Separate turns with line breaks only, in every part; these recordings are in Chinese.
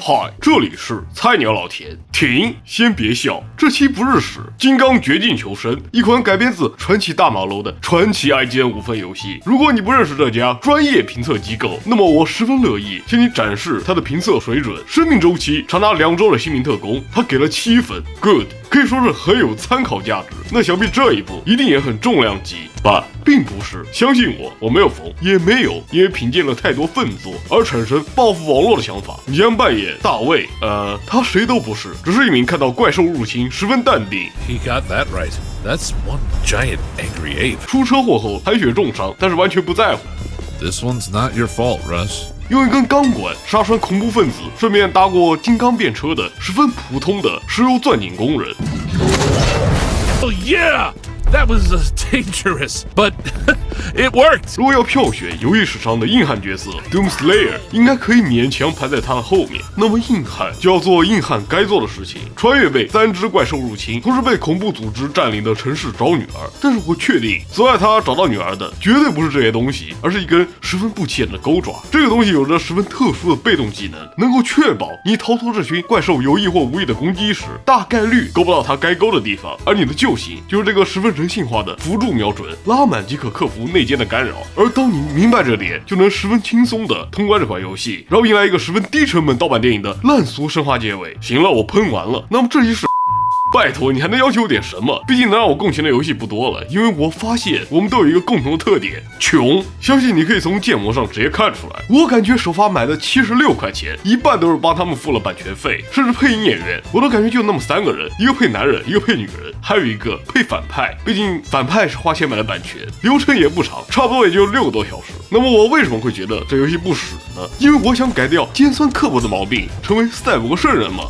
嗨，这里是菜鸟老田。停，先别笑，这期不是屎，《金刚绝境求生》，一款改编自传奇大马楼的传奇 IGN 5分游戏。如果你不认识这家专业评测机构，那么我十分乐意向你展示它的评测水准。生命周期长达2周的新民特工，他给了7分 ，good， 可以说是很有参考价值。那想必这一部一定也很重量级吧？并不是，相信我没有缝，也没有因为品鉴了太多粪作而产生报复网络的想法。你将扮演大卫，他谁都不是，只是一名看到怪兽入侵十分淡定。
He got that right. That's one giant angry ape.
出车祸后残血重伤，但是完全不在乎。
This one's not your fault, Russ.
用一根钢管杀穿恐怖分子，顺便搭过金刚便车的十分普通的石油钻井工人。
Oh yeah! That was dangerous, but it worked.
如果要票选游戏史上的硬汉角色 ，Doomslayer 应该可以勉强排在他的后面。那么硬汉就要做硬汉该做的事情，穿越被3只怪兽入侵，同时被恐怖组织占领的城市找女儿。但是我确定，阻碍他找到女儿的绝对不是这些东西，而是一根十分不起眼的钩爪。这个东西有着十分特殊的被动技能，能够确保你逃脱这群怪兽有意或无意的攻击时，大概率勾不到他该勾的地方。而你的救星就是这个十分人性化的辅助瞄准，拉满即可克服内奸的干扰。而当你明白这点，就能十分轻松的通关这款游戏，然后迎来一个十分低成本盗版电影的烂俗生化结尾。行了，我喷完了。那么这一是。拜托，你还能要求点什么？毕竟能让我共情的游戏不多了，因为我发现我们都有一个共同的特点：穷。相信你可以从建模上直接看出来。我感觉首发买的76块钱，一半都是帮他们付了版权费，甚至配音演员，我都感觉就那么3个人，一个配男人，一个配女人，还有一个配反派。毕竟反派是花钱买的版权，流程也不长，差不多也就6个多小时。那么我为什么会觉得这游戏不屎呢？因为我想改掉尖酸刻薄的毛病，成为赛博圣人嘛？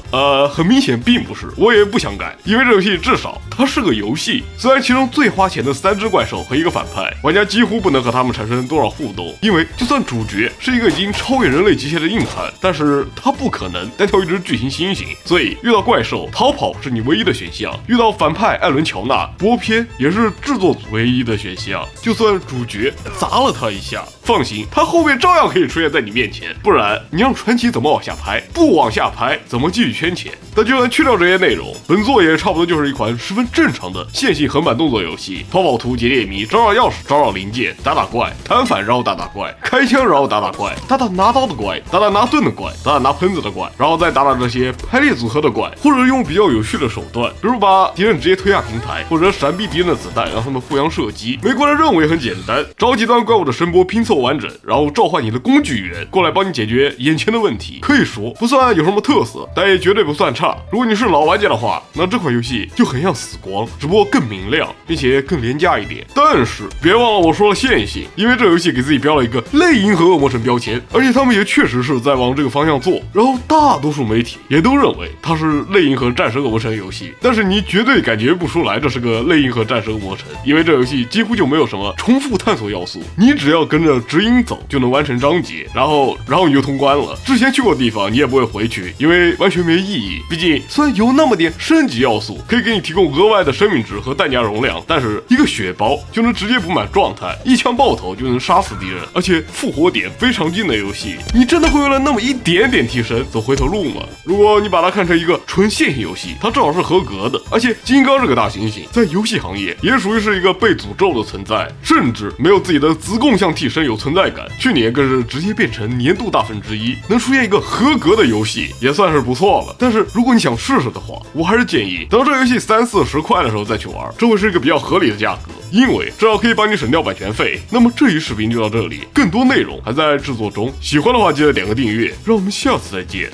很明显并不是，我也不想改。因为这游戏至少它是个游戏，虽然其中最花钱的3只怪兽和一个反派，玩家几乎不能和他们产生多少互动，因为就算主角是一个已经超越人类极限的硬汉，但是他不可能单挑一只巨型猩猩，所以遇到怪兽逃跑是你唯一的选项，遇到反派艾伦乔纳播片也是制作组唯一的选项，就算主角砸了他一下，放心，他后面照样可以出现在你面前，不然你让传奇怎么往下拍？不往下拍怎么继续圈钱？但就算去掉这些内容，本作也差不多就是一款十分正常的线性横版动作游戏，跑跑图、解解谜、找找钥匙、找找零件、打打怪、弹反然后打打怪、开枪然后打打怪、打打拿刀的怪、打打拿盾的怪、打打拿喷子的怪，然后再打打这些排列组合的怪，或者用比较有趣的手段，比如把敌人直接推下平台，或者闪避敌人的子弹，让他们互相射击。美国的任务也很简单，找几段怪物的声波拼凑完整，然后召唤你的工具员过来帮你解决眼前的问题。可以说不算有什么特色，但也绝对不算差。如果你是老玩家的话，那这款游戏就很像死光，只不过更明亮，并且更廉价一点。但是别忘了我说了线性，因为这游戏给自己标了一个类银河恶魔城标签，而且他们也确实是在往这个方向做。然后大多数媒体也都认为它是类银河战神恶魔城游戏，但是你绝对感觉不出来这是个类银河战神恶魔城，因为这游戏几乎就没有什么重复探索要素，你只要跟着指引走就能完成章节，然后你就通关了。之前去过的地方你也不会回去，因为完全没意义。毕竟虽然有那么点升级要素，可以给你提供额外的生命值和弹夹容量，但是一个血包就能直接补满状态，一枪爆头就能杀死敌人，而且复活点非常近的游戏，你真的会为了那么一点点提升走回头路吗？如果你把它看成一个纯线性游戏，它至少是合格的。而且金刚这个大猩猩在游戏行业也属于是一个被诅咒的存在，甚至没有自己的子供像替身有存在感，去年更是直接变成年度大分之一，能出现一个合格的游戏也算是不错了。但是如果你想试试的话，我还是建议等到这游戏30-40块的时候再去玩，这会是一个比较合理的价格，因为至少可以帮你省掉版权费。那么这一视频就到这里，更多内容还在制作中，喜欢的话记得点个订阅，让我们下次再见。